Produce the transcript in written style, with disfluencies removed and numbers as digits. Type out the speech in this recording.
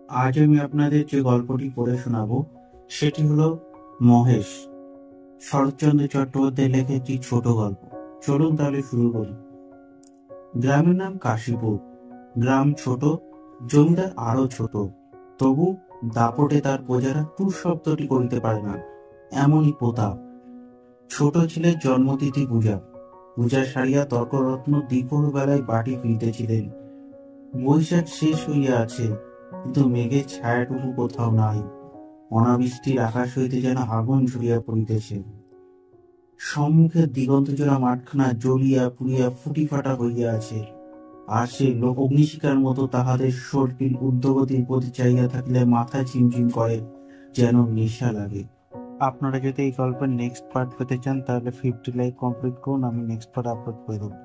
আজ আমি আপনাদের যে গল্পটি পড়ে শোনাবো সেটি হলো মহেশ। শরৎচন্দ্র চট্টোপাধ্যায় লেখা একটি ছোট গল্প। চলুন তাহলে শুরু করি। গ্রামের নাম কাশীপুর। গ্রাম ছোট, জমিদার আরো ছোট। তবু দাপটে তার প্রজারা টুঁ শব্দটি করিতে পারে না, এমনই প্রতাপ। ছোট ছেলের জন্মতিথি পূজা সারিয়া তর্করত্ন দ্বিপর বেলায় বাটি ফিরিতেছিলেন। বৈশাখ শেষ হইয়া আছে, কিন্তু মেঘের ছায়াটুকু কোথাও নাই। অনাবৃষ্টির আকাশ হইতে যেন আগুন ঝরিয়া পড়িতেছে। সম্মুখের দিগন্তজোড়া মাঠখানা জ্বলিয়া পুড়িয়া ফুটি ফাটা হইয়া আছে। আর সে লোক অগ্নিশিখার মতো তাহাদের সর্পিল উদ্যোগতির প্রতি চাইয়া থাকিলে মাথা চিমচিম করে, যেন নেশা লাগে। আপনারা যদি এই গল্পের নেক্সট পার্ট পেতে চান তাহলে 50 লাইক কমপ্লিট করুন, আমি নেক্সট পার্ট আপলোড করে দেবো।